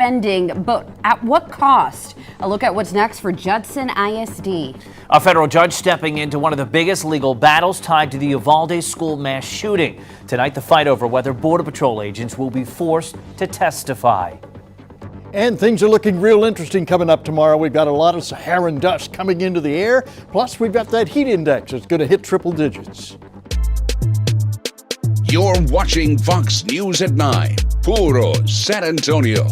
spending, but at what cost? A look at what's next for Judson ISD. A federal judge stepping into one of the biggest legal battles tied to the Uvalde school mass shooting. Tonight, the fight over whether Border Patrol agents will be forced to testify. And things are looking real interesting coming up tomorrow. We've got a lot of Saharan dust coming into the air. Plus, we've got that heat index that's going to hit triple digits. You're watching Fox News at 9. Puro San Antonio.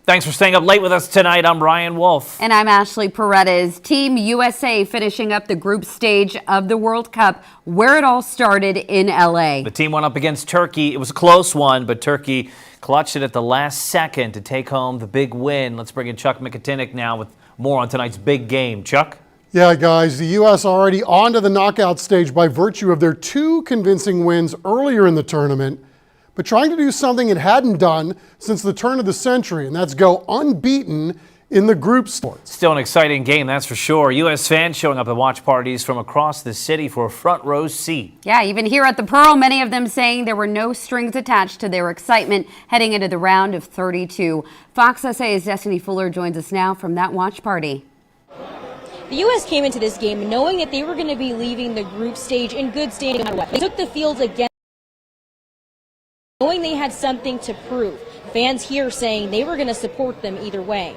Thanks for staying up late with us tonight. I'm Ryan Wolf. And I'm Ashley Paredes. Team USA finishing up the group stage of the World Cup, where it all started in LA. The team went up against Turkey. It was a close one, but Turkey clutched it at the last second to take home the big win. Let's bring in Chuck McIntyre now with more on tonight's big game. Chuck? Yeah, guys, the U.S. already onto the knockout stage by virtue of their two convincing wins earlier in the tournament, but trying to do something it hadn't done since the turn of the century, and that's go unbeaten in the group stage. Still an exciting game, that's for sure. U.S. fans showing up at watch parties from across the city for a front row seat. Yeah, even here at the Pearl, many of them saying there were no strings attached to their excitement heading into the round of 32. Fox SA's Destiny Fuller joins us now from that watch party. The U.S. came into this game knowing that they were going to be leaving the group stage in good standing no matter what. They took the field again, knowing they had something to prove. Fans here saying they were going to support them either way.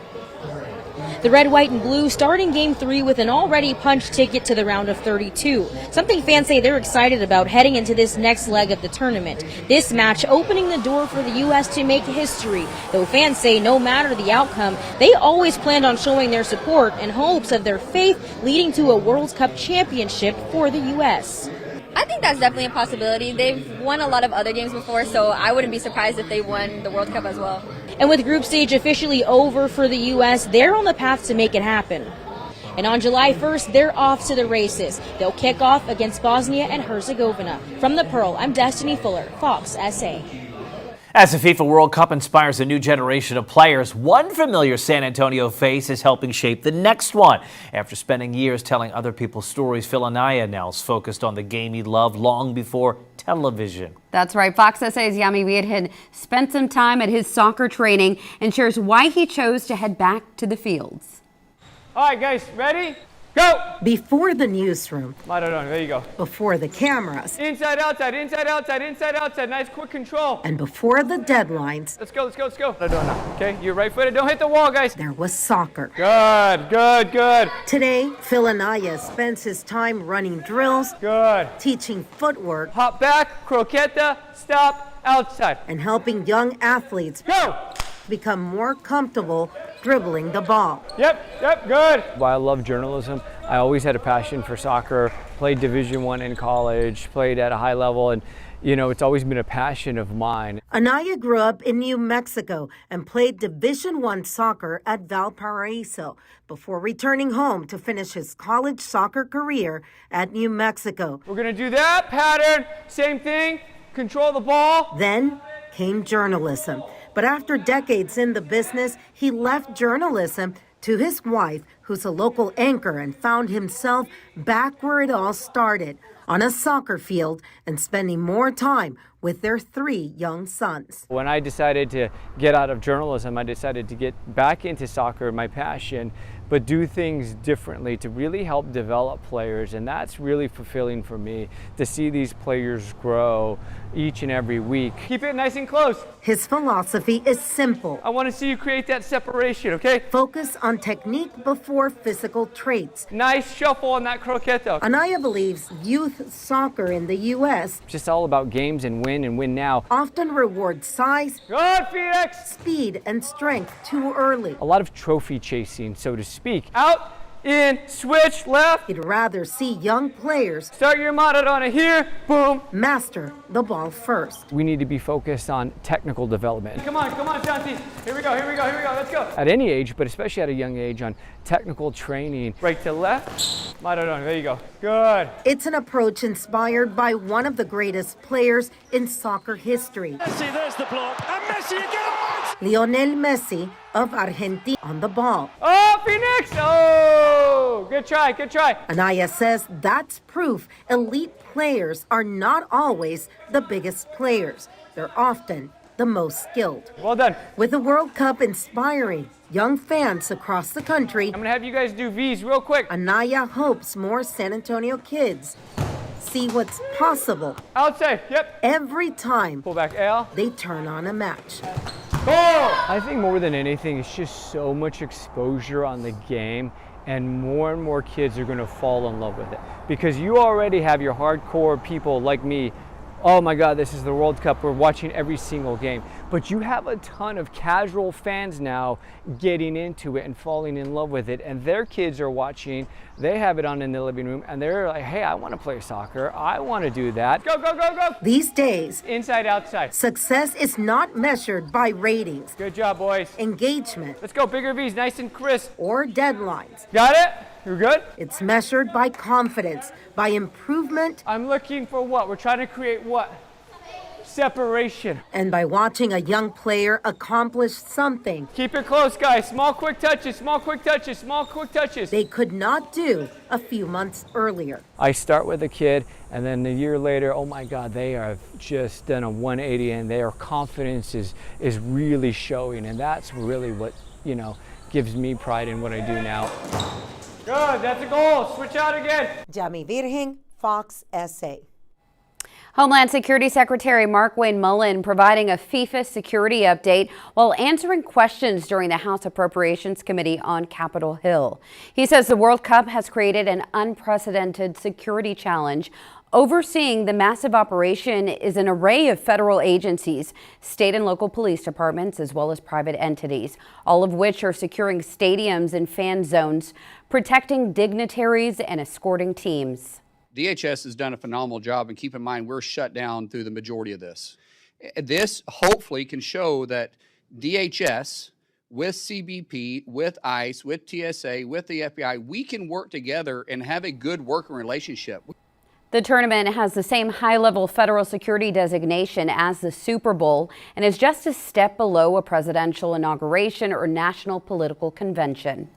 The red, white, and blue starting game 3 with an already punched ticket to the round of 32. Something fans say they're excited about heading into this next leg of the tournament. This match opening the door for the U.S. to make history, though fans say no matter the outcome, they always planned on showing their support in hopes of their faith leading to a World Cup championship for the U.S. I think that's definitely a possibility. They've won a lot of other games before, so I wouldn't be surprised if they won the World Cup as well. And with group stage officially over for the U.S., they're on the path to make it happen. And on July 1st, they're off to the races. They'll kick off against Bosnia and Herzegovina. From the Pearl, I'm Destiny Fuller, Fox SA. As the FIFA World Cup inspires a new generation of players, one familiar San Antonio face is helping shape the next one. After spending years telling other people's stories, Phil Anaya now is focused on the game he loved long before television. That's right. Fox SA's Yami Viadhin spent some time at his soccer training and shares why he chose to head back to the fields. All right, guys, ready? Go! Before the newsroom. Maradona, there you go. Before the cameras. Inside, outside, inside, outside, inside, outside. Nice, quick control. And before the deadlines. Let's go, let's go, let's go. Maradona, okay? You're right-footed. Don't hit the wall, guys. There was soccer. Good, good, good. Today, Phil Anaya spends his time running drills. Good. Teaching footwork. Hop back, croqueta, stop, outside. And helping young athletes go! Become more comfortable dribbling the ball. Yep, good. Well, I love journalism. I always had a passion for soccer, played Division I in college, played at a high level, and it's always been a passion of mine. Anaya grew up in New Mexico and played Division I soccer at Valparaiso before returning home to finish his college soccer career at New Mexico. We're gonna do that pattern, same thing, control the ball. Then came journalism. But after decades in the business, he left journalism to his wife, who's a local anchor, and found himself back where it all started, on a soccer field and spending more time with their 3 young sons. When I decided to get out of journalism, I decided to get back into soccer, my passion, but do things differently to really help develop players. And that's really fulfilling for me, to see these players grow each and every week. Keep it nice and close. His philosophy is simple. I want to see you create that separation, okay? Focus on technique before physical traits. Nice shuffle on that croqueta. Anaya believes youth soccer in the U.S. just all about games and win now. Often rewards size, good, Phoenix, speed, and strength too early. A lot of trophy chasing, so to speak. Out, in, switch, left. He'd rather see young players start your Maradona here, boom. Master the ball first. We need to be focused on technical development. Come on, Santi. Here we go, let's go. At any age, but especially at a young age, on technical training. Right to left, Maradona, there you go. Good. It's an approach inspired by one of the greatest players in soccer history. Messi, there's the block, and Messi again! Lionel Messi of Argentina on the ball. Oh, Phoenix! Oh, good try, good try. Anaya says that's proof elite players are not always the biggest players. They're often the most skilled. Well done. With the World Cup inspiring young fans across the country, I'm gonna have you guys do V's real quick. Anaya hopes more San Antonio kids see what's possible Outside, yep. every time Pull back L. they turn on a match. I think more than anything, it's just so much exposure on the game, and more kids are going to fall in love with it. Because you already have your hardcore people like me. Oh my God, this is the World Cup. We're watching every single game. But you have a ton of casual fans now getting into it and falling in love with it. And their kids are watching. They have it on in the living room. And they're like, hey, I want to play soccer. I want to do that. Go, go, go, go. These days, Inside, outside. success is not measured by ratings, Good job, boys. engagement, Let's go. Bigger V's, nice and crisp. or deadlines. Got it? You're good? It's measured by confidence, by improvement, I'm looking for what? We're trying to create what? Separation. and by watching a young player accomplish something Keep it close, guys. Small, quick touches, small, quick touches, small, quick touches. they could not do a few months earlier. I start with a kid, and then a year later, oh my God, they have just done a 180, and their confidence is really showing, and that's really what, gives me pride in what I do now. Good, that's a goal. Switch out again. Yami Virgen, Fox SA. Homeland Security Secretary Mark Wayne Mullen providing a FIFA security update while answering questions during the House Appropriations Committee on Capitol Hill. He says the World Cup has created an unprecedented security challenge. Overseeing the massive operation is an array of federal agencies, state and local police departments, as well as private entities, all of which are securing stadiums and fan zones, protecting dignitaries and escorting teams. DHS has done a phenomenal job, and keep in mind, we're shut down through the majority of this. This hopefully can show that DHS, with CBP, with ICE, with TSA, with the FBI, we can work together and have a good working relationship. The tournament has the same high-level federal security designation as the Super Bowl and is just a step below a presidential inauguration or national political convention.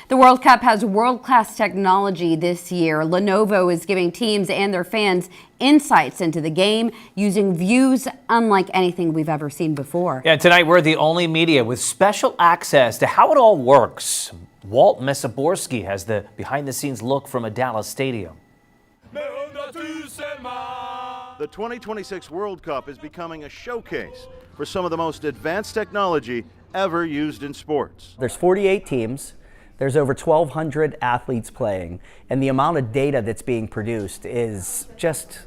The World Cup has world-class technology this year. Lenovo is giving teams and their fans insights into the game using views unlike anything we've ever seen before. Yeah, tonight we're the only media with special access to how it all works. Walt Mesaborski has the behind-the-scenes look from a Dallas stadium. The 2026 World Cup is becoming a showcase for some of the most advanced technology ever used in sports. There's 48 teams. There's over 1,200 athletes playing, and the amount of data that's being produced is just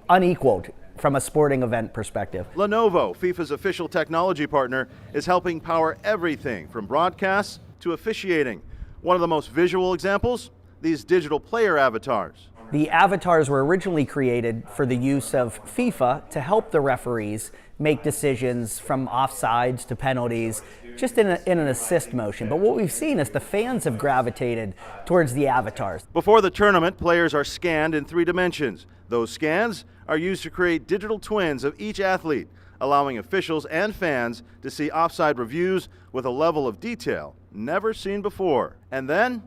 unequaled from a sporting event perspective. Lenovo, FIFA's official technology partner, is helping power everything from broadcasts to officiating. One of the most visual examples, these digital player avatars. The avatars were originally created for the use of FIFA to help the referees make decisions from offsides to penalties, just in an assist motion. But what we've seen is the fans have gravitated towards the avatars. Before the tournament, players are scanned in 3 dimensions. Those scans are used to create digital twins of each athlete, allowing officials and fans to see offside reviews with a level of detail never seen before. And then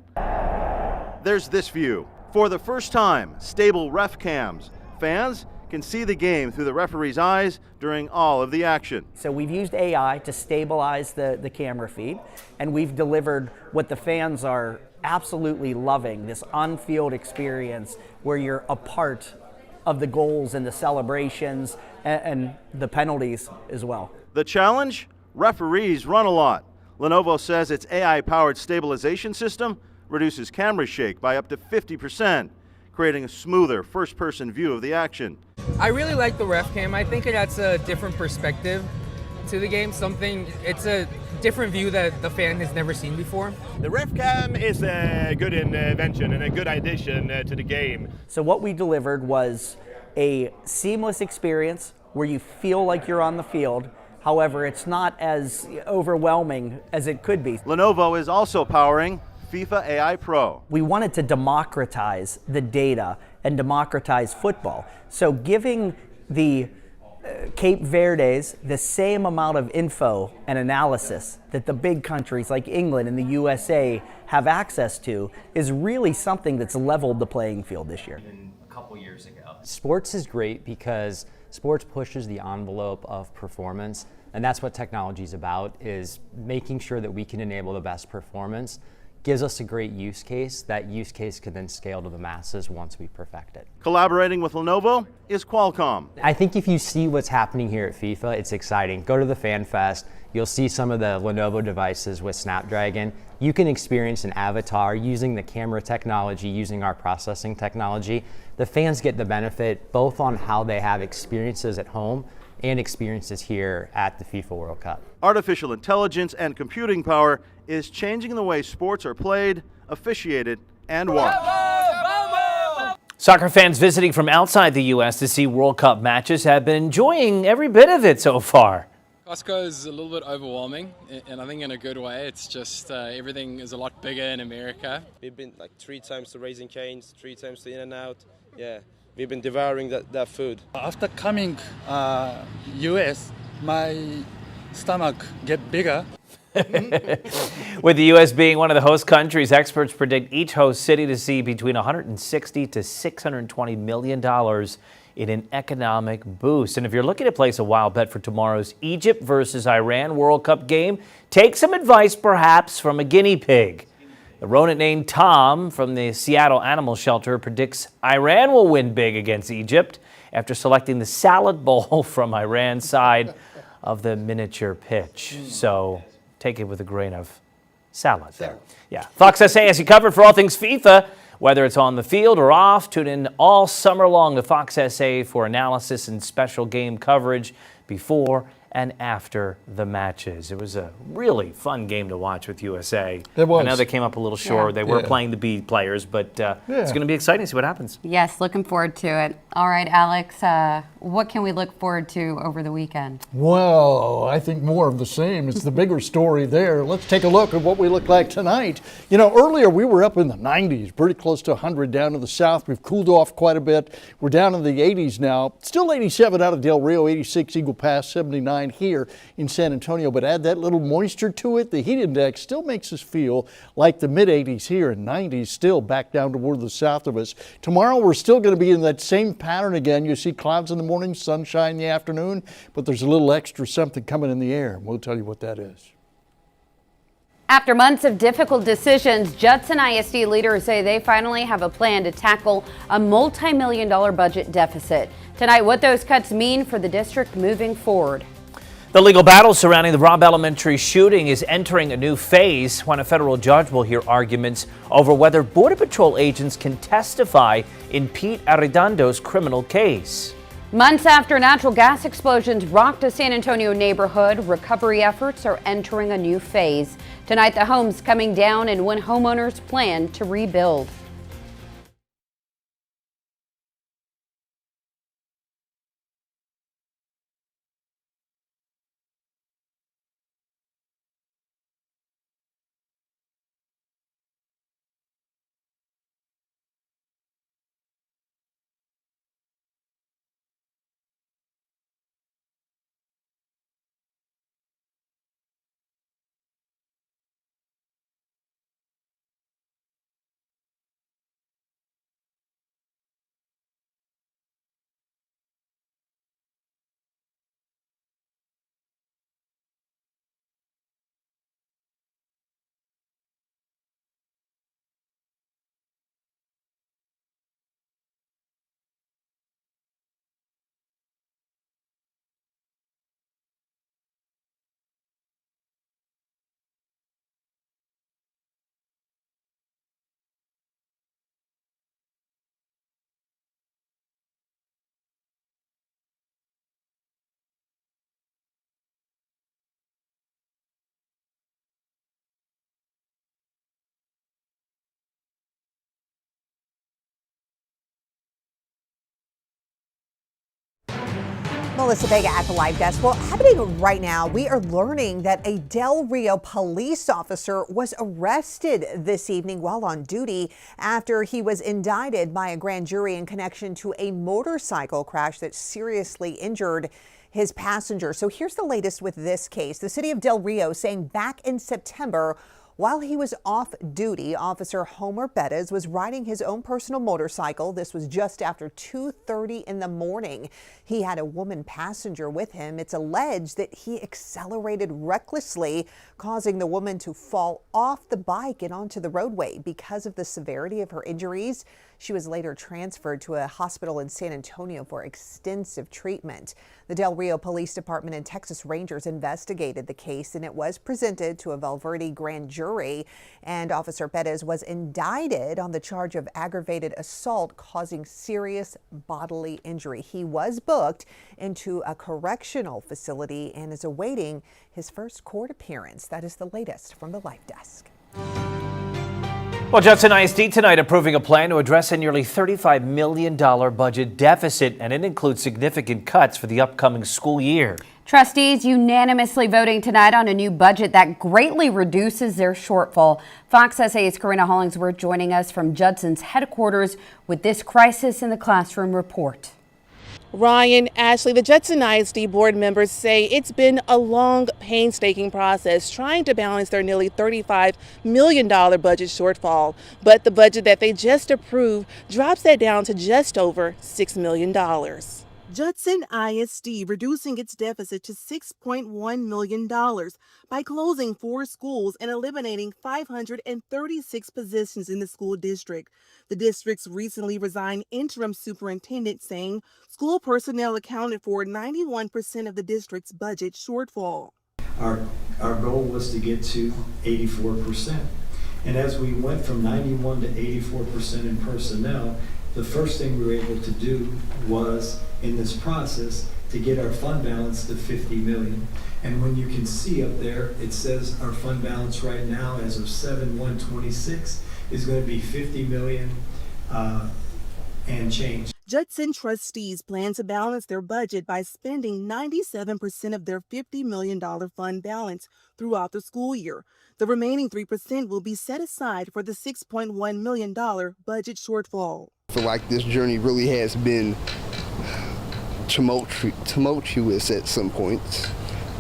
there's this view. For the first time, stable ref cams. Fans can see the game through the referee's eyes during all of the action. So we've used AI to stabilize the camera feed, and we've delivered what the fans are absolutely loving, this on-field experience where you're a part of the goals and the celebrations and the penalties as well. The challenge? Referees run a lot. Lenovo says its AI-powered stabilization system reduces camera shake by up to 50%, creating a smoother first-person view of the action. I really like the ref cam. I think it adds a different perspective to the game, it's a different view that the fan has never seen before. The ref cam is a good invention and a good addition to the game. So what we delivered was a seamless experience where you feel like you're on the field. However, it's not as overwhelming as it could be. Lenovo is also powering FIFA AI Pro. We wanted to democratize the data and democratize football. So giving the Cape Verde's the same amount of info and analysis that the big countries like England and the USA have access to is really something that's leveled the playing field this year. A couple years ago. Sports is great because sports pushes the envelope of performance, and that's what technology is about, is making sure that we can enable the best performance. Gives us a great use case. That use case can then scale to the masses once we perfect it. Collaborating with Lenovo is Qualcomm. I think if you see what's happening here at FIFA, it's exciting. Go to the Fan Fest. You'll see some of the Lenovo devices with Snapdragon. You can experience an avatar using the camera technology, using our processing technology. The fans get the benefit both on how they have experiences at home and experiences here at the FIFA World Cup. Artificial intelligence and computing power is changing the way sports are played, officiated, and watched. Soccer fans visiting from outside the U.S. to see World Cup matches have been enjoying every bit of it so far. Costco is a little bit overwhelming, and I think in a good way. It's just everything is a lot bigger in America. We've been like 3 times to Raising Cane's, 3 times to In-N-Out. Yeah, we've been devouring that food. After coming U.S., my stomach get bigger. With the U.S. being one of the host countries, experts predict each host city to see between $160 to $620 million in an economic boost. And if you're looking to place a wild bet for tomorrow's Egypt versus Iran World Cup game, take some advice perhaps from a guinea pig. The rodent named Tom from the Seattle Animal Shelter predicts Iran will win big against Egypt after selecting the salad bowl from Iran's side of the miniature pitch. So take it with a grain of salad there. Yeah. Fox SA has you covered for all things FIFA, whether it's on the field or off. Tune in all summer long to Fox SA for analysis and special game coverage before and after the matches. It was a really fun game to watch with USA. It was. I know they came up a little short. They were playing the B players, but it's going to be exciting to see what happens. Yes, looking forward to it. All right, Alex, what can we look forward to over the weekend? Well, I think more of the same. It's the bigger story there. Let's take a look at what we look like tonight. You know, earlier we were up in the 90s, pretty close to 100 down to the south. We've cooled off quite a bit. We're down in the 80s now. Still 87 out of Del Rio, 86 Eagle Pass, 79 here in San Antonio. But add that little moisture to it, the heat index still makes us feel like the mid-80s here and 90s still back down toward the south of us. Tomorrow we're still going to be in that same pattern again. You see clouds in the morning, sunshine in the afternoon, but there's a little extra something coming in the air. We'll tell you what that is. After months of difficult decisions, Judson ISD leaders say they finally have a plan to tackle a multi-million-dollar budget deficit. Tonight, what those cuts mean for the district moving forward. The legal battle surrounding the Robb Elementary shooting is entering a new phase when a federal judge will hear arguments over whether Border Patrol agents can testify in Pete Arredondo's criminal case. Months after natural gas explosions rocked a San Antonio neighborhood, recovery efforts are entering a new phase. Tonight, the homes coming down and when homeowners plan to rebuild. Melissa Vega at the live desk. Well, happening right now, we are learning that a Del Rio police officer was arrested this evening while on duty after he was indicted by a grand jury in connection to a motorcycle crash that seriously injured his passenger. So here's the latest with this case. The city of Del Rio saying back in September, while he was off duty, Officer Homer Bettis was riding his own personal motorcycle. This was just after 2:30 in the morning. He had a woman passenger with him. It's alleged that he accelerated recklessly, causing the woman to fall off the bike and onto the roadway. Because of the severity of her injuries, she was later transferred to a hospital in San Antonio for extensive treatment. The Del Rio Police Department and Texas Rangers investigated the case, and it was presented to a Valverde grand jury. And Officer Bettis was indicted on the charge of aggravated assault causing serious bodily injury. He was booked into a correctional facility and is awaiting his first court appearance. That is the latest from the live desk. Well, Judson ISD tonight approving a plan to address a nearly $35 million budget deficit, and it includes significant cuts for the upcoming school year. Trustees unanimously voting tonight on a new budget that greatly reduces their shortfall. Fox SA's Karina Hollingsworth joining us from Judson's headquarters with this crisis in the classroom report. Ryan, Ashley, the Judson ISD board members say it's been a long, painstaking process trying to balance their nearly $35 million budget shortfall. But the budget that they just approved drops that down to just over $6 million. Judson ISD reducing its deficit to $6.1 million by closing 4 schools and eliminating 536 positions in the school district. The district's recently resigned interim superintendent saying school personnel accounted for 91% of the district's budget shortfall. Our goal was to get to 84%. And as we went from 91 to 84% in personnel, the first thing we were able to do was, in this process, to get our fund balance to $50 million. And when you can see up there, it says our fund balance right now as of 7/1/26 is going to be $50 million and change. Judson trustees plan to balance their budget by spending 97% of their $50 million fund balance throughout the school year. The remaining 3% will be set aside for the $6.1 million budget shortfall. I feel like this journey really has been tumultuous at some points,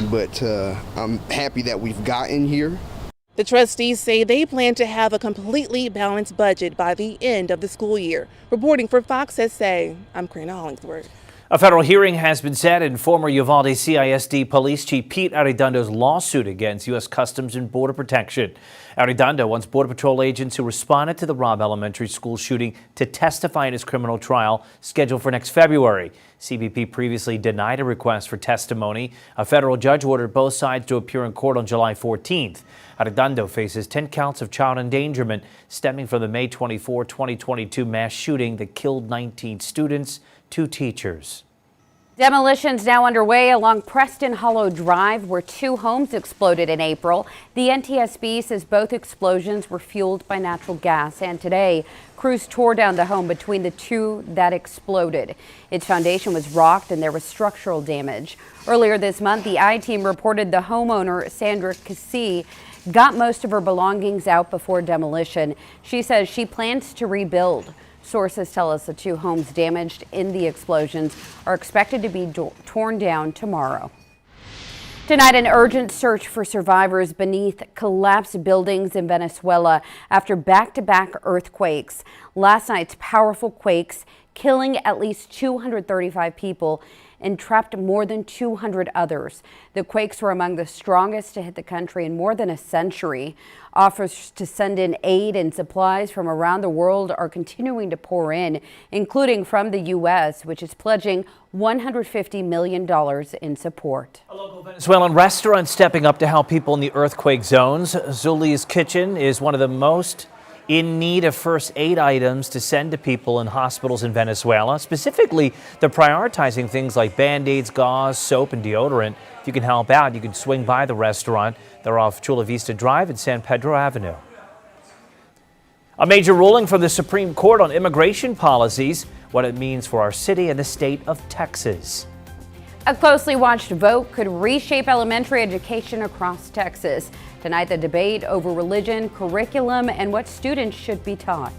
but I'm happy that we've gotten here. The trustees say they plan to have a completely balanced budget by the end of the school year. Reporting for Fox SA, I'm Karina Hollingsworth. A federal hearing has been set in former Uvalde CISD Police Chief Pete Arredondo's lawsuit against U.S. Customs and Border Protection. Arredondo wants Border Patrol agents who responded to the Robb Elementary School shooting to testify in his criminal trial scheduled for next February. CBP previously denied a request for testimony. A federal judge ordered both sides to appear in court on July 14th. Arredondo faces 10 counts of child endangerment stemming from the May 24, 2022 mass shooting that killed 19 students, 2 teachers. Demolitions now underway along Preston Hollow Drive, where 2 homes exploded in April. The NTSB says both explosions were fueled by natural gas, and today crews tore down the home between the 2 that exploded. Its foundation was rocked and there was structural damage. Earlier this month, the I-Team reported the homeowner, Sandra Cassie, got most of her belongings out before demolition. She says she plans to rebuild. Sources tell us the 2 homes damaged in the explosions are expected to be torn down tomorrow. Tonight, an urgent search for survivors beneath collapsed buildings in Venezuela after back-to-back earthquakes. Last night's powerful quakes killing at least 235 people and trapped more than 200 others. The quakes were among the strongest to hit the country in more than a century. Offers to send in aid and supplies from around the world are continuing to pour in, including from the U.S., which is pledging $150 million in support. A local Venezuelan restaurant stepping up to help people in the earthquake zones. Zuli's Kitchen is one of the most in need of first aid items to send to people in hospitals in Venezuela. Specifically, they're prioritizing things like Band-Aids, gauze, soap, and deodorant. If you can help out, you can swing by the restaurant. They're off Chula Vista Drive and San Pedro Avenue. A major ruling from the Supreme Court on immigration policies, what it means for our city and the state of Texas. A closely watched vote could reshape elementary education across Texas. Tonight, the debate over religion, curriculum, and what students should be taught.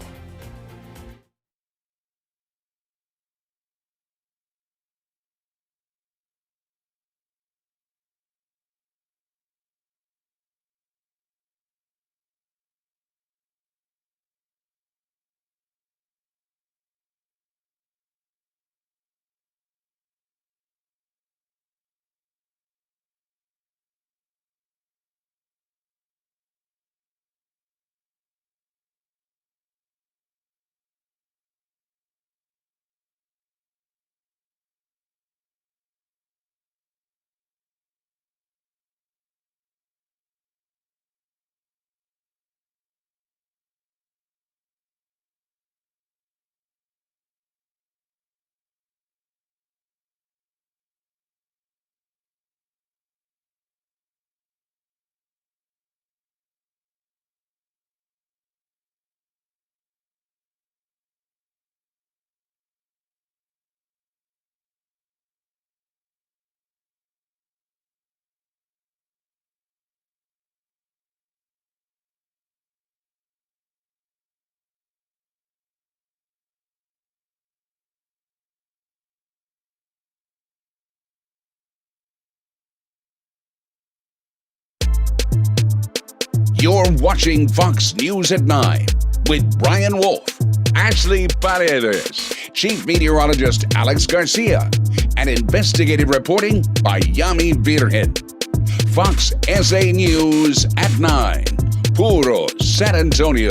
You're watching Fox News at 9 with Brian Wolf, Ashley Paredes, Chief Meteorologist Alex Garcia, and investigative reporting by Yami Virgen. Fox SA News at 9. Puro San Antonio.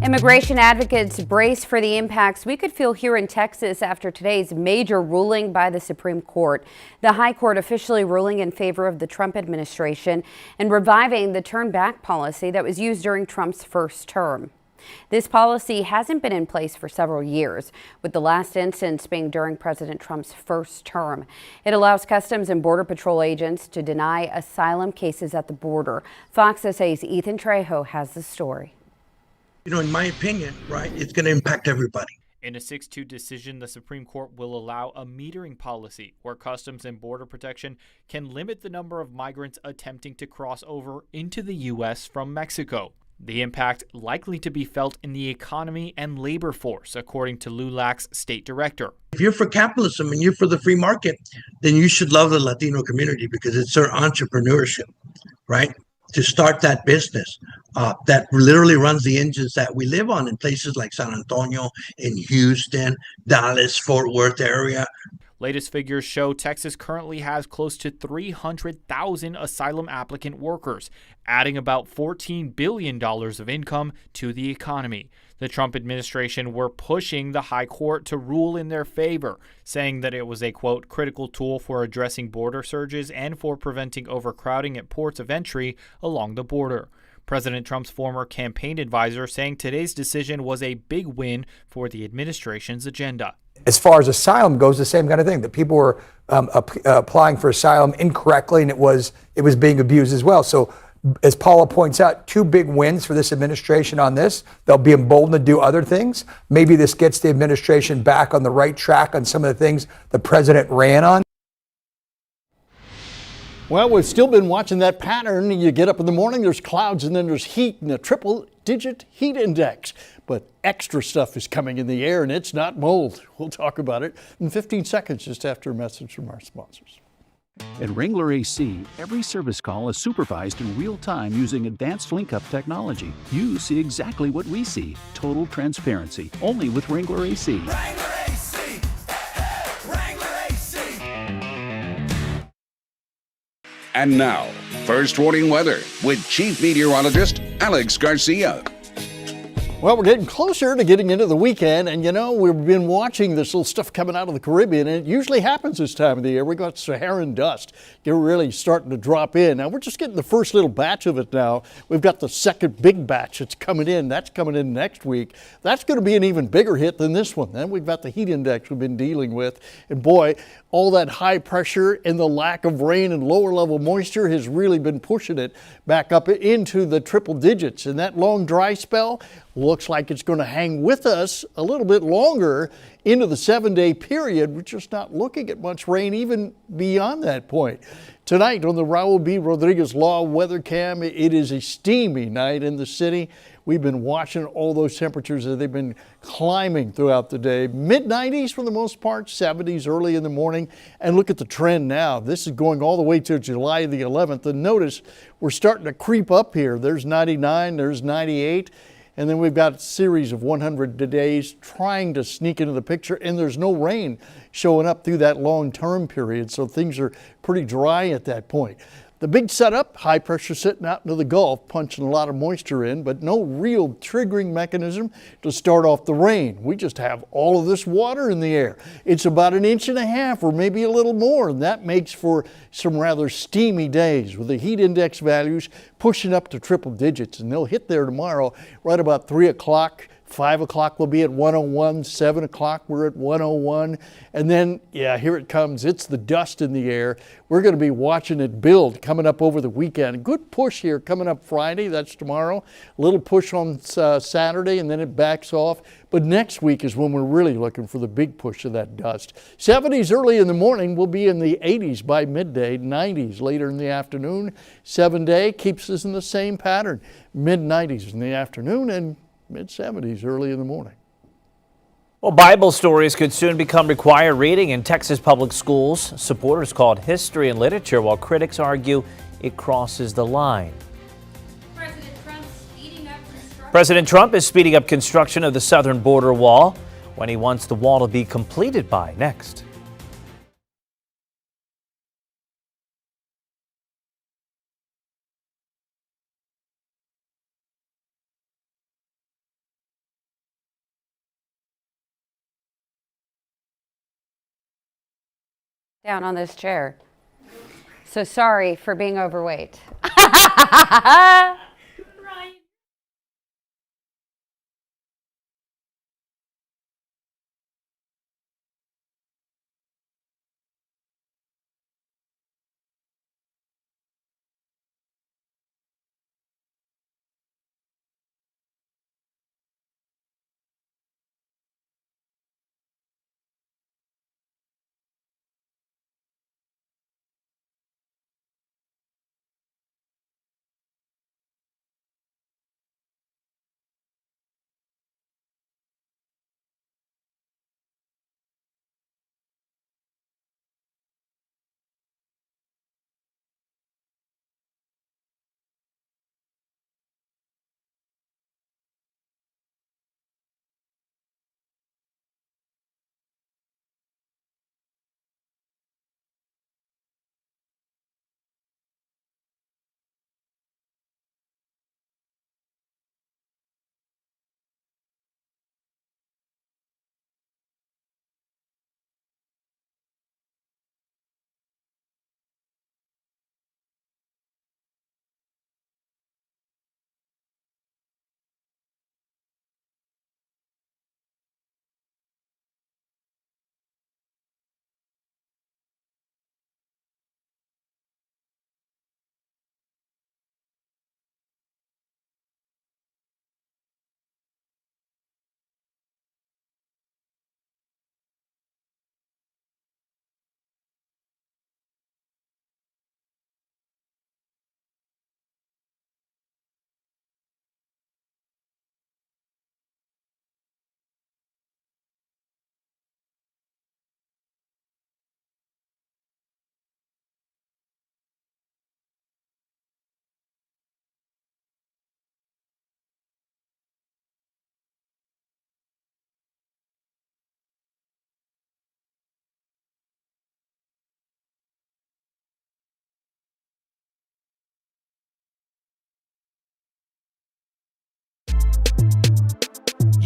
Immigration advocates brace for the impacts we could feel here in Texas after today's major ruling by the Supreme Court. The High Court officially ruling in favor of the Trump administration and reviving the turn back policy that was used during Trump's first term. This policy hasn't been in place for several years, with the last instance being during President Trump's first term. It allows Customs and Border Patrol agents to deny asylum cases at the border. Fox SA's Ethan Trejo has the story. You know, in my opinion, right, it's going to impact everybody. In a 6-2 decision, the Supreme Court will allow a metering policy where Customs and Border Protection can limit the number of migrants attempting to cross over into the U.S. from Mexico. The impact likely to be felt in the economy and labor force, according to LULAC's state director. If you're for capitalism and you're for the free market, then you should love the Latino community because it's their entrepreneurship, right? To start that business that literally runs the engines that we live on in places like San Antonio, in Houston, Dallas, Fort Worth area. Latest figures show Texas currently has close to 300,000 asylum applicant workers, adding about $14 billion of income to the economy. The Trump administration were pushing the High Court to rule in their favor, saying that it was a, quote, critical tool for addressing border surges and for preventing overcrowding at ports of entry along the border. President Trump's former campaign advisor saying today's decision was a big win for the administration's agenda. As far as asylum goes, the same kind of thing, that people were applying for asylum incorrectly and it was being abused as well. So as Paula points out, 2 big wins for this administration on this. They'll be emboldened to do other things. Maybe this gets the administration back on the right track on some of the things the president ran on. Well, we've still been watching that pattern. You get up in the morning, there's clouds, and then there's heat and a triple-digit heat index. But extra stuff is coming in the air, and it's not mold. We'll talk about it in 15 seconds, just after a message from our sponsors. At Wrangler AC, every service call is supervised in real time using advanced link-up technology. You see exactly what we see. Total transparency, only with Wrangler AC. Wrangler AC. Wrangler AC. And now, first warning weather with Chief Meteorologist Alex Garcia. Well, we're getting closer to getting into the weekend, and you know, we've been watching this little stuff coming out of the Caribbean, and it usually happens this time of the year. We got Saharan dust. They're really starting to drop in. Now, we're just getting the first little batch of it now. We've got the second big batch that's coming in. That's coming in next week. That's going to be an even bigger hit than this one. Then we've got the heat index we've been dealing with, and boy, all that high pressure and the lack of rain and lower level moisture has really been pushing it back up into the triple digits. And that long dry spell, looks like it's going to hang with us a little bit longer into the 7-day period. We're just not looking at much rain even beyond that point. Tonight on the Raul B. Rodriguez Law Weather Cam, it is a steamy night in the city. We've been watching all those temperatures as they've been climbing throughout the day. Mid-90s for the most part, 70s early in the morning. And look at the trend now. This is going all the way to July the 11th. And notice we're starting to creep up here. There's 99, there's 98. And then we've got a series of 100 days trying to sneak into the picture, and there's no rain showing up through that long-term period, so things are pretty dry at that point. The big setup, high pressure sitting out into the Gulf, punching a lot of moisture in, but no real triggering mechanism to start off the rain. We just have all of this water in the air. It's about 1.5 inches or maybe a little more, and that makes for some rather steamy days with the heat index values pushing up to triple digits, and they'll hit there tomorrow right about 3 o'clock. 5 o'clock will be at 101, 7 o'clock we're at 101, and then, yeah, here it comes. It's the dust in the air. We're going to be watching it build coming up over the weekend. A good push here coming up Friday, that's tomorrow. A little push on Saturday, and then it backs off. But next week is when we're really looking for the big push of that dust. 70s early in the morning, we'll be in the 80s by midday, 90s later in the afternoon. 7-day keeps us in the same pattern. Mid-90s in the afternoon and mid-70s early in the morning. Well, Bible stories could soon become required reading in Texas public schools. Supporters call it history and literature, while critics argue it crosses the line. President Trump is speeding up construction of the southern border wall. When he wants the wall to be completed by next. Down on this chair. So sorry for being overweight.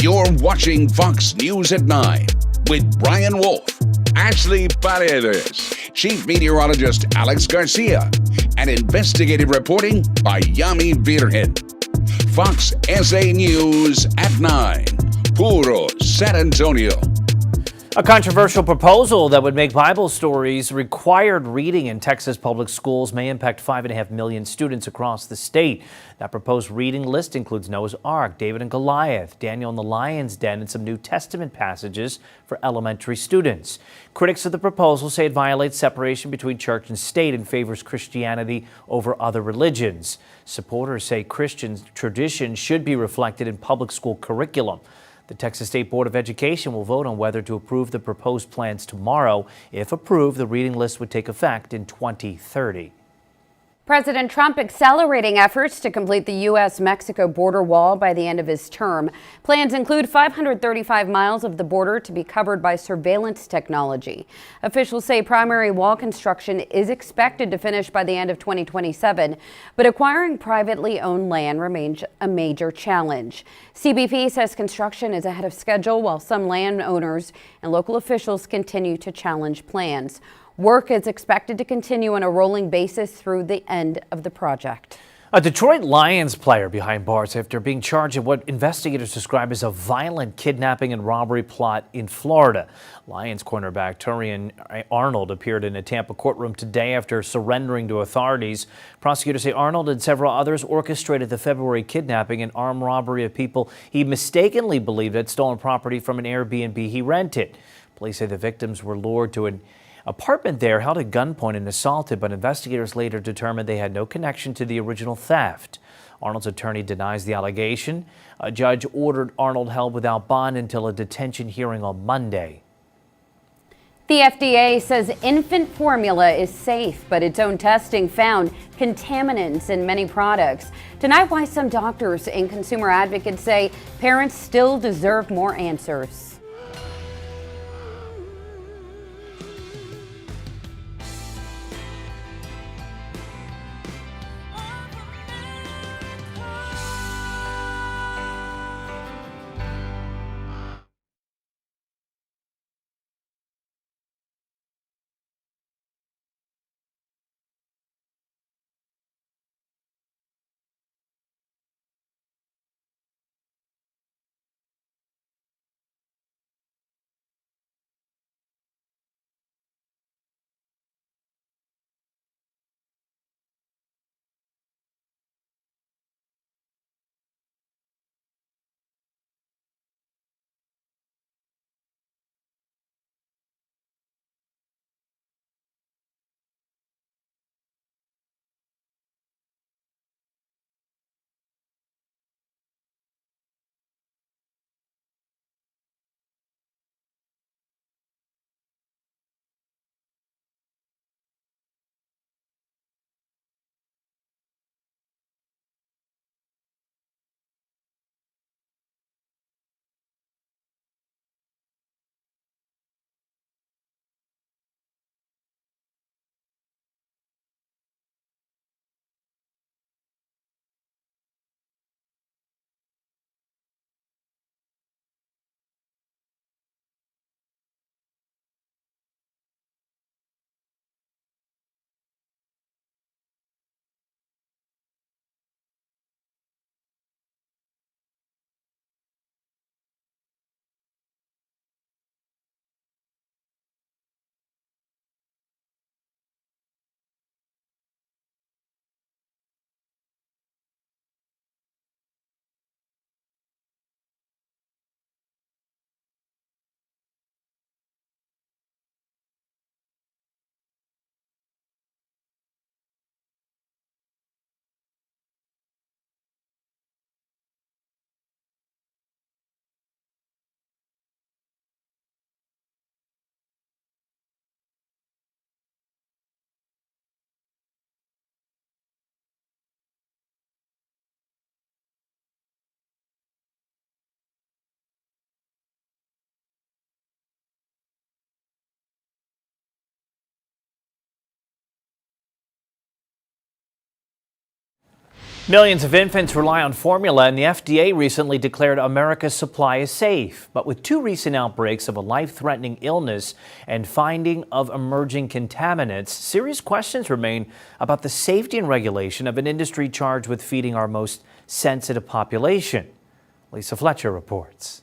You're watching Fox News at 9 with Brian Wolf, Ashley Paredes, Chief Meteorologist Alex Garcia, and investigative reporting by Yami Virgen. Fox SA News at 9. Puro San Antonio. A controversial proposal that would make Bible stories required reading in Texas public schools may impact 5.5 million students across the state. That proposed reading list includes Noah's Ark, David and Goliath, Daniel and the Lion's Den, and some New Testament passages for elementary students. Critics of the proposal say it violates separation between church and state and favors Christianity over other religions. Supporters say Christian tradition should be reflected in public school curriculum. The Texas State Board of Education will vote on whether to approve the proposed plans tomorrow. If approved, the reading list would take effect in 2030. President Trump accelerating efforts to complete the U.S.-Mexico border wall by the end of his term. Plans include 535 miles of the border to be covered by surveillance technology. Officials say primary wall construction is expected to finish by the end of 2027, but acquiring privately owned land remains a major challenge. CBP says construction is ahead of schedule while some landowners and local officials continue to challenge plans. Work is expected to continue on a rolling basis through the end of the project. A Detroit Lions player behind bars after being charged in what investigators describe as a violent kidnapping and robbery plot in Florida. Lions cornerback Turian Arnold appeared in a Tampa courtroom today after surrendering to authorities. Prosecutors say Arnold and several others orchestrated the February kidnapping and armed robbery of people he mistakenly believed had stolen property from an Airbnb he rented. Police say the victims were lured to an apartment there, held at gunpoint and assaulted, but investigators later determined they had no connection to the original theft. Arnold's attorney denies the allegation. A judge ordered Arnold held without bond until a detention hearing on Monday. The FDA says infant formula is safe, but its own testing found contaminants in many products. Tonight, why some doctors and consumer advocates say parents still deserve more answers. Millions of infants rely on formula, and the FDA recently declared America's supply is safe. But with two recent outbreaks of a life-threatening illness and finding of emerging contaminants, serious questions remain about the safety and regulation of an industry charged with feeding our most sensitive population. Lisa Fletcher reports.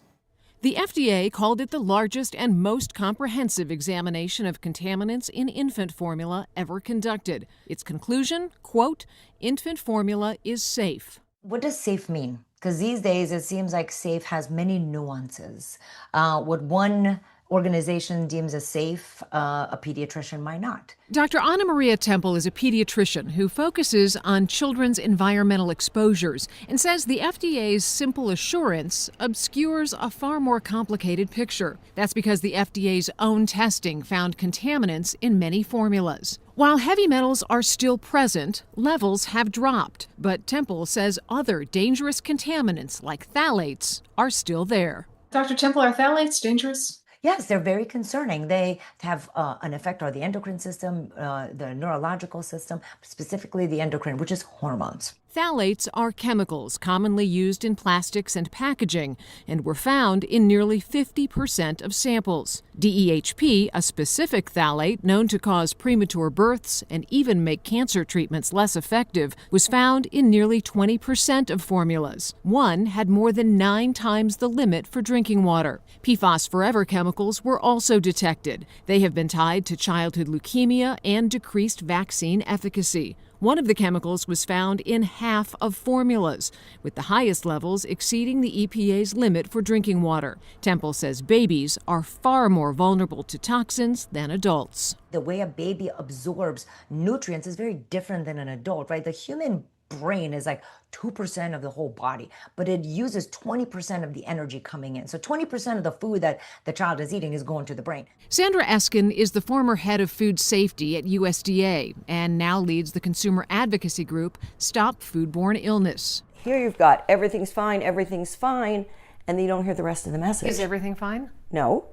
The FDA called it the largest and most comprehensive examination of contaminants in infant formula ever conducted. Its conclusion, quote, infant formula is safe. What does safe mean? Because these days it seems like safe has many nuances. What one organization deems as safe, a pediatrician might not. Dr. Anna Maria Temple is a pediatrician who focuses on children's environmental exposures and says the FDA's simple assurance obscures a far more complicated picture. That's because the FDA's own testing found contaminants in many formulas. While heavy metals are still present, levels have dropped. But Temple says other dangerous contaminants like phthalates are still there. Dr. Temple, are phthalates dangerous? Yes, they're very concerning. They have an effect on the endocrine system, the neurological system, specifically the endocrine, which is hormones. Phthalates are chemicals commonly used in plastics and packaging and were found in nearly 50% of samples. DEHP, a specific phthalate known to cause premature births and even make cancer treatments less effective, was found in nearly 20% of formulas. One had more than 9 times the limit for drinking water. PFAS forever chemicals were also detected. They have been tied to childhood leukemia and decreased vaccine efficacy. One of the chemicals was found in half of formulas, with the highest levels exceeding the EPA's limit for drinking water. Temple says babies are far more vulnerable to toxins than adults. The way a baby absorbs nutrients is very different than an adult, right? The human brain is like 2% of the whole body, but it uses 20% of the energy coming in. So 20% of the food that the child is eating is going to the brain. Sandra Eskin is the former head of food safety at USDA and now leads the consumer advocacy group Stop Foodborne Illness. Here you've got everything's fine, and then you don't hear the rest of the message. Is everything fine? No.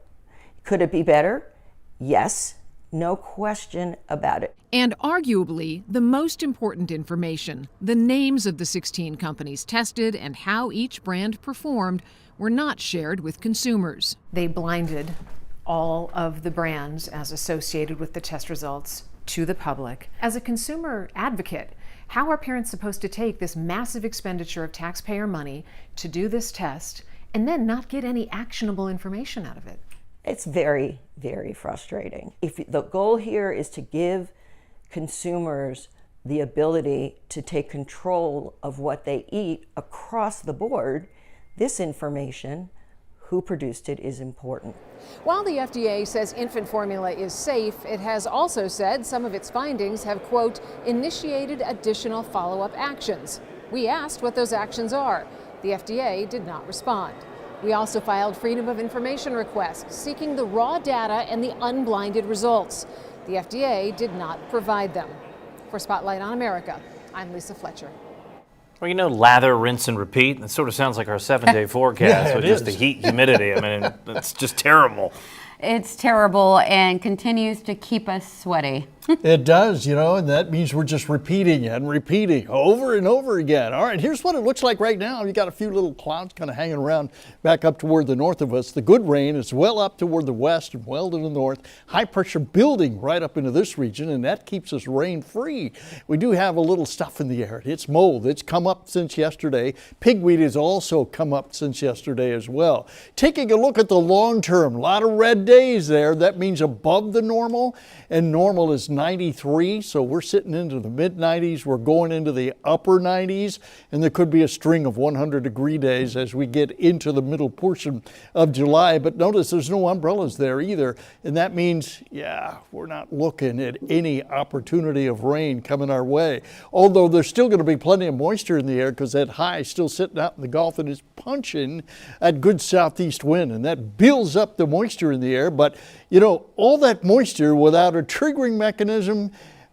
Could it be better? Yes. No question about it. And arguably, the most important information, the names of the 16 companies tested and how each brand performed, were not shared with consumers. They blinded all of the brands as associated with the test results to the public. As a consumer advocate, how are parents supposed to take this massive expenditure of taxpayer money to do this test and then not get any actionable information out of it? It's very, very frustrating. If the goal here is to give consumers the ability to take control of what they eat across the board, this information, who produced it, is important. While the FDA says infant formula is safe, it has also said some of its findings have, quote, initiated additional follow-up actions. We asked what those actions are. The FDA did not respond. We also filed Freedom of Information requests seeking the raw data and the unblinded results. The FDA did not provide them. For Spotlight on America, I'm Lisa Fletcher. Well, you know, lather, rinse, and repeat. That sort of sounds like our 7-day forecast with just the heat, humidity. I mean, it's just terrible. It's terrible and continues to keep us sweaty. It does, you know, and that means we're just repeating and repeating over and over again. All right, here's what it looks like right now. You got a few little clouds kind of hanging around back up toward the north of us. The good rain is well up toward the west and well to the north. High pressure building right up into this region, and that keeps us rain free. We do have a little stuff in the air. It's mold. It's come up since yesterday. Pigweed has also come up since yesterday as well. Taking a look at the long term, a lot of red days there. That means above the normal, and normal is 93, so we're sitting into the mid-90s. We're going into the upper 90s, and there could be a string of 100-degree days as we get into the middle portion of July. But notice there's no umbrellas there either, and that means, yeah, we're not looking at any opportunity of rain coming our way. Although there's still going to be plenty of moisture in the air because that high is still sitting out in the Gulf and is punching at good southeast wind, and that builds up the moisture in the air. But, you know, all that moisture without a triggering mechanism,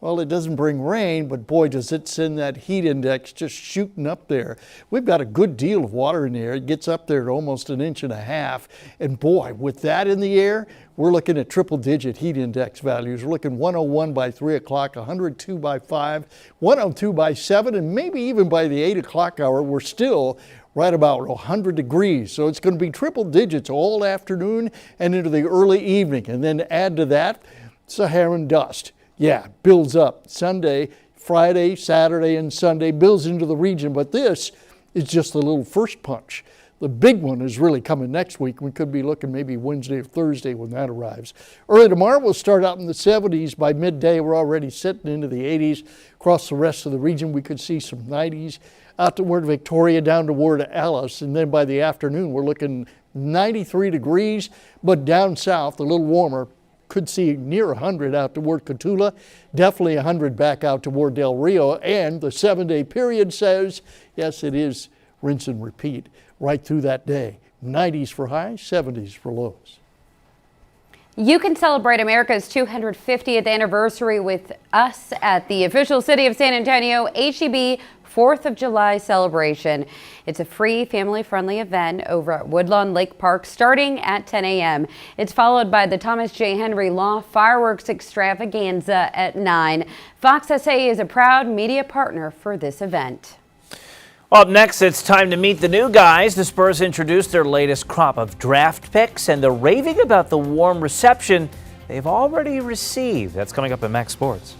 well, it doesn't bring rain, but boy, does it send that heat index just shooting up there. We've got a good deal of water in the air. It gets up there to almost 1.5 inches. And boy, with that in the air, we're looking at triple-digit heat index values. We're looking 101 by 3 o'clock, 102 by 5, 102 by 7, and maybe even by the 8 o'clock hour, we're still right about 100 degrees. So it's going to be triple digits all afternoon and into the early evening. And then add to that Saharan dust. Yeah, builds up Sunday, Friday, Saturday, and Sunday, builds into the region. But this is just the little first punch. The big one is really coming next week. We could be looking maybe Wednesday or Thursday when that arrives. Early tomorrow, we'll start out in the 70s. By midday, we're already sitting into the 80s. Across the rest of the region, we could see some 90s. Out toward Victoria, down toward Alice. And then by the afternoon, we're looking 93 degrees. But down south, a little warmer. Could see near 100 out toward Cotulla, definitely 100 back out toward Del Rio, and the 7-day period says, yes, it is rinse and repeat right through that day. 90s for highs, 70s for lows. You can celebrate America's 250th anniversary with us at the official City of San Antonio HEB 4th of July celebration. It's a free, family-friendly event over at Woodlawn Lake Park starting at 10 a.m. It's followed by the Thomas J. Henry Law Fireworks Extravaganza at 9. Fox SA is a proud media partner for this event. Up next, it's time to meet the new guys. The Spurs introduced their latest crop of draft picks, and they're raving about the warm reception they've already received. That's coming up in Max Sports.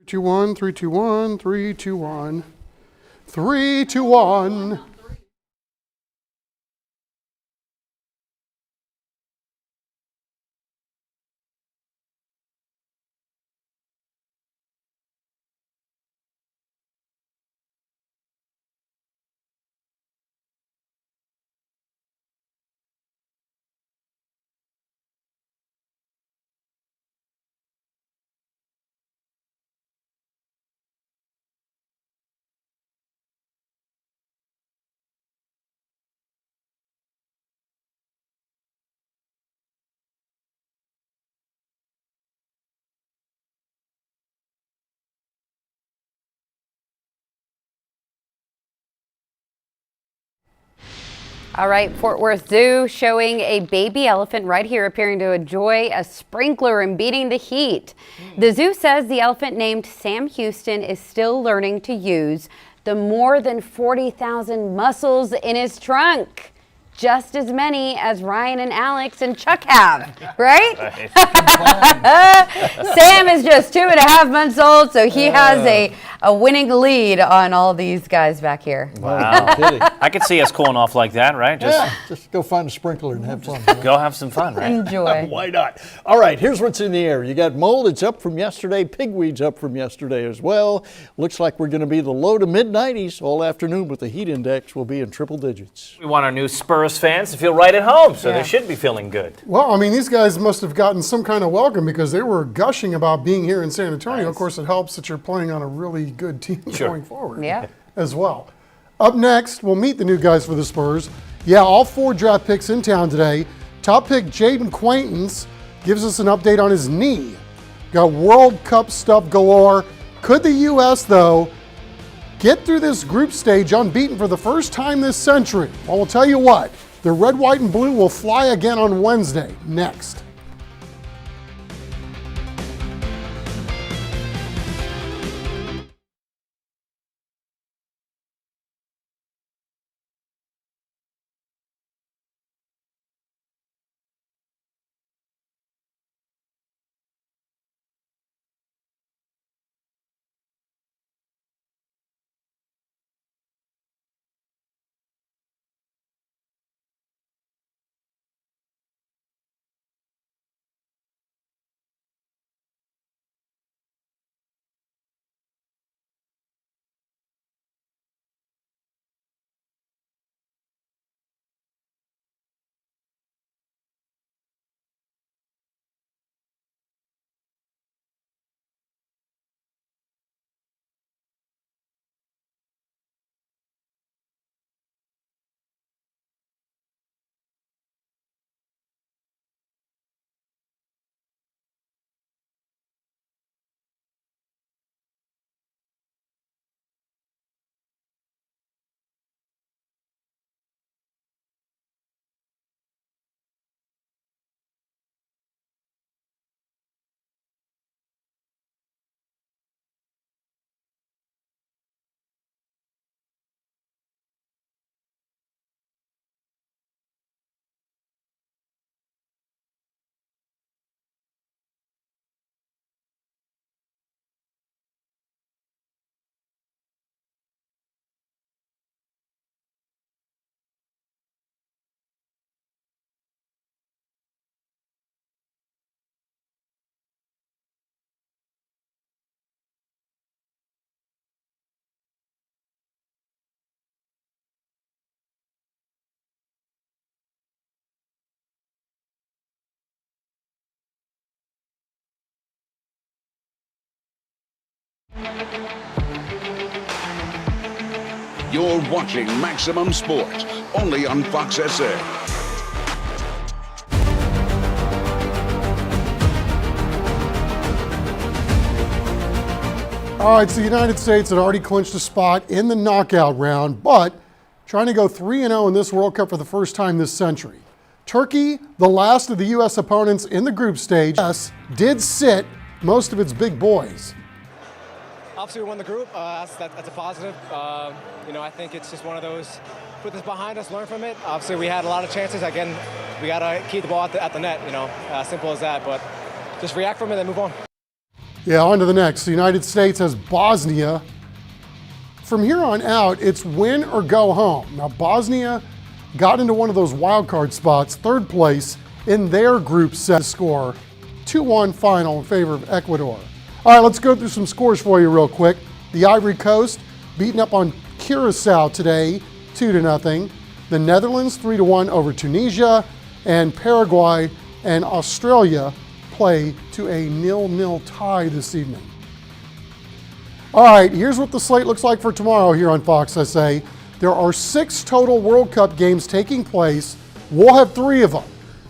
Two one 3 2 1 3 2 1 3 2 1. All right, Fort Worth Zoo showing a baby elephant right here appearing to enjoy a sprinkler and beating the heat. The zoo says the elephant named Sam Houston is still learning to use the more than 40,000 muscles in his trunk. Just as many as Ryan and Alex and Chuck have, right? Sam is just 2.5 months old, so he has a winning lead on all these guys back here. Wow. I could see us cooling off like that, right? Just go find a sprinkler and have fun. Go have some fun, right? Enjoy. Why not? All right, here's what's in the air. You got mold, it's up from yesterday. Pigweed's up from yesterday as well. Looks like we're going to be the low to mid-90s all afternoon, but the heat index will be in triple digits. We want our new Spurs fans to feel right at home, so they should be feeling good. Well, I mean, these guys must have gotten some kind of welcome because they were gushing about being here in San Antonio. Of course, it helps that you're playing on a really good team going forward as well. Up next, we'll meet the new guys for the Spurs. Yeah, all 4 draft picks in town today. Top pick Jaden Quaintance gives us an update on his knee. Got World Cup stuff galore. Could the U.S., though, get through this group stage unbeaten for the first time this century? Well, we'll tell you what, the red, white, and blue will fly again on Wednesday. Next. You're watching Maximum Sport, only on Fox SA. All right, so the United States had already clinched a spot in the knockout round, but trying to go 3-0 in this World Cup for the first time this century. Turkey, the last of the U.S. opponents in the group stage, did sit most of its big boys. Obviously, we won the group. That's a positive. I think it's just one of those, put this behind us, learn from it. Obviously, we had a lot of chances. Again, we got to keep the ball at the net, simple as that. But just react from it and move on. Yeah, on to the next. The United States has Bosnia. From here on out, it's win or go home. Now, Bosnia got into one of those wild card spots, third place in their group set score, 2-1 final in favor of Ecuador. All right, let's go through some scores for you real quick. The Ivory Coast beating up on Curacao today, 2-0. The Netherlands 3-1 over Tunisia, and Paraguay and Australia play to a 0-0 tie this evening. All right, here's what the slate looks like for tomorrow here on Fox SA. There are 6 total World Cup games taking place. We'll have 3 of them.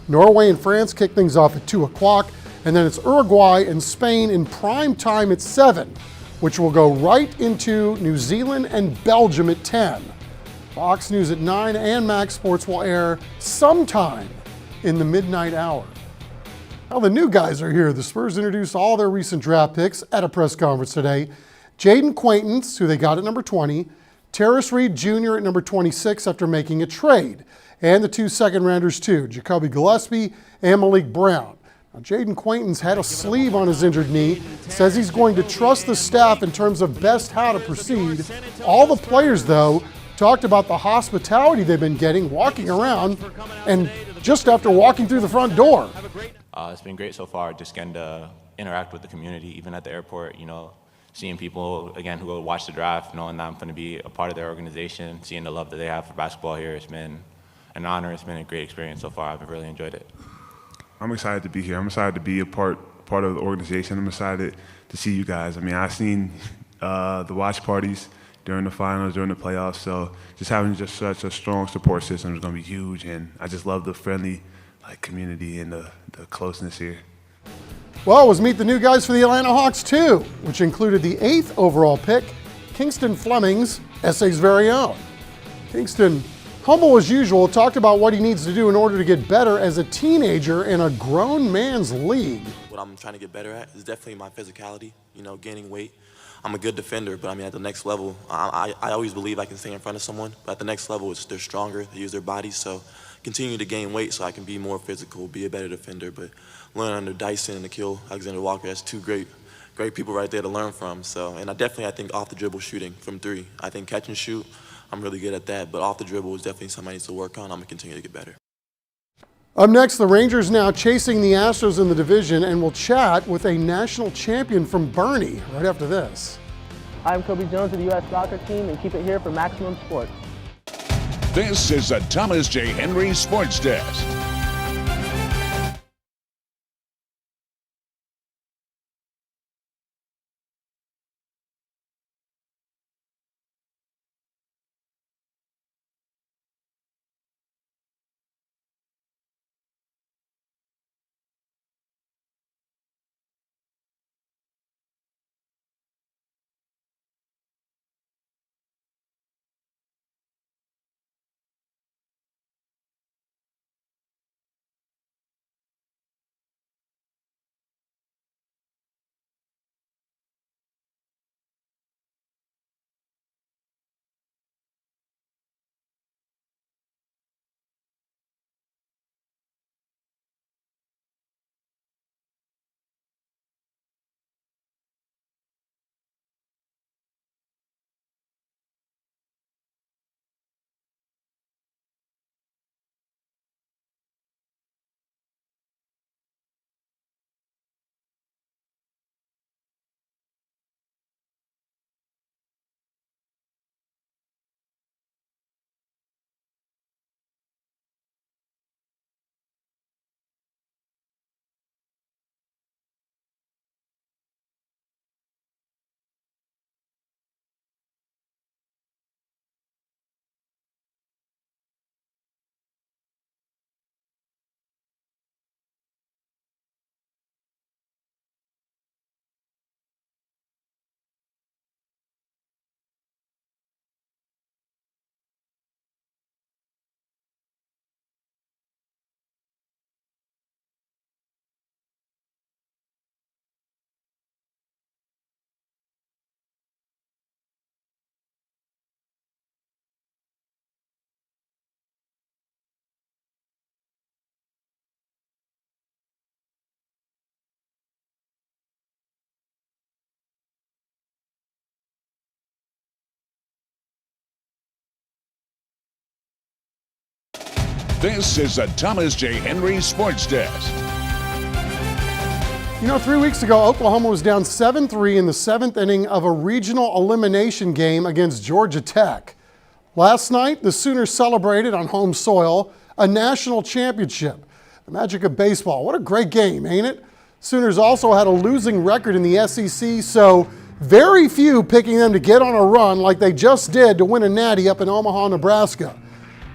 Norway and France kick things off at 2 o'clock. And then it's Uruguay and Spain in prime time at 7, which will go right into New Zealand and Belgium at 10. Fox News at 9 and Max Sports will air sometime in the midnight hour. Now the new guys are here. The Spurs introduced all their recent draft picks at a press conference today. Jaden Quaintance, who they got at number 20, Terrace Reed Jr. at number 26 after making a trade, and the 2 second-rounders too, Jacoby Gillespie and Malik Brown. Now, Jaden Quaintance had a sleeve on his injured knee, says he's going to trust the staff in terms of best how to proceed. All the players, though, talked about the hospitality they've been getting walking around and just after walking through the front door. It's been great so far, just getting to interact with the community, even at the airport, seeing people, again, who go watch the draft, knowing that I'm going to be a part of their organization, seeing the love that they have for basketball here. It's been an honor. It's been a great experience so far. I've really enjoyed it. I'm excited to be here. I'm excited to be a part of the organization. I'm excited to see you guys. I mean, I've seen the watch parties during the finals, during the playoffs, so just having just such a strong support system is going to be huge, and I just love the friendly community and the closeness here. Well, it was meet the new guys for the Atlanta Hawks too, which included the 8th overall pick, Kingston Fleming's SA's very own. Kingston, humble as usual, talked about what he needs to do in order to get better as a teenager in a grown man's league. What I'm trying to get better at is definitely my physicality, gaining weight. I'm a good defender, but at the next level, I always believe I can stay in front of someone, but at the next level, they're stronger, they use their bodies, so continue to gain weight so I can be more physical, be a better defender, but learn under Dyson and Nikhil Alexander-Walker, that's two great people right there to learn from. So, and I think off the dribble shooting from three. I think catch and shoot, I'm really good at that, but off the dribble is definitely something I need to work on. I'm gonna continue to get better. Up next, the Rangers now chasing the Astros in the division, and we'll chat with a national champion from Bernie right after this. I'm Kobe Jones of the U.S. Soccer Team, and keep it here for Maximum Sports. This is the Thomas J. Henry Sports Desk. This is the Thomas J. Henry Sports Desk. 3 weeks ago, Oklahoma was down 7-3 in the 7th inning of a regional elimination game against Georgia Tech. Last night, the Sooners celebrated on home soil a national championship. The magic of baseball. What a great game, ain't it? Sooners also had a losing record in the SEC, so very few picking them to get on a run like they just did to win a natty up in Omaha, Nebraska.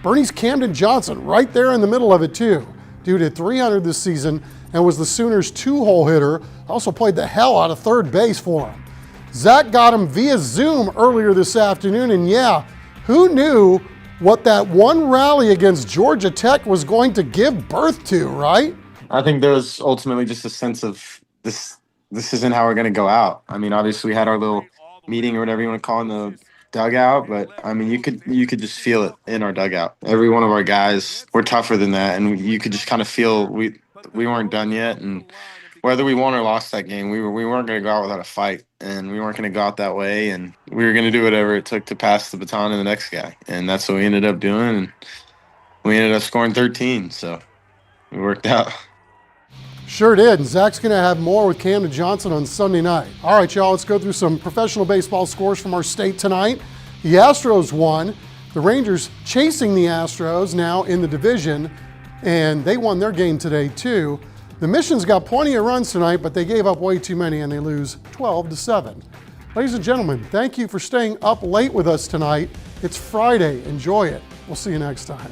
Bernie's Camden Johnson right there in the middle of it too. Dude hit .300 this season and was the Sooners' 2-hole hitter. Also played the hell out of third base for him. Zach got him via Zoom earlier this afternoon, and yeah, who knew what that one rally against Georgia Tech was going to give birth to, right? I think there was ultimately just a sense of this isn't how we're going to go out. I mean, obviously we had our little meeting or whatever you want to call it in the dugout, but I mean, you could just feel it in our dugout. Every one of our guys were tougher than that, and you could just kind of feel we weren't done yet. And whether we won or lost that game, we weren't going to go out without a fight, and we weren't going to go out that way, and we were going to do whatever it took to pass the baton to the next guy, and that's what we ended up doing. And we ended up scoring 13, so it worked out. Sure did, and Zach's going to have more with Camden Johnson on Sunday night. All right, y'all, let's go through some professional baseball scores from our state tonight. The Astros won. The Rangers chasing the Astros now in the division, and they won their game today too. The Mission's got plenty of runs tonight, but they gave up way too many, and they lose 12-7. Ladies and gentlemen, thank you for staying up late with us tonight. It's Friday. Enjoy it. We'll see you next time.